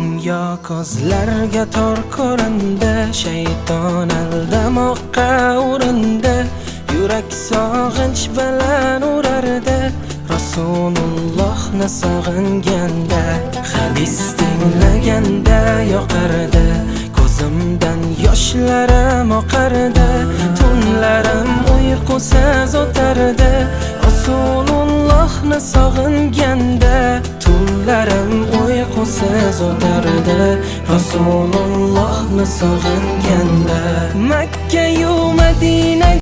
Dunyo ko'zlarga tor ko'rindi, shayton aldamoqqa urindi. Yurak sog'inch bilan urardi, Rasulullohni sog'inganda. Hadis tinglaganda yoqardi, ko'zimdan yoshlarim oqardi. Tunlarim uyqusiz o'tardi, Rasulullohni sog'inganda. Tunlarim uyqusiz o'tardi, Rasulullohni sog'inganda. Makka yu Madina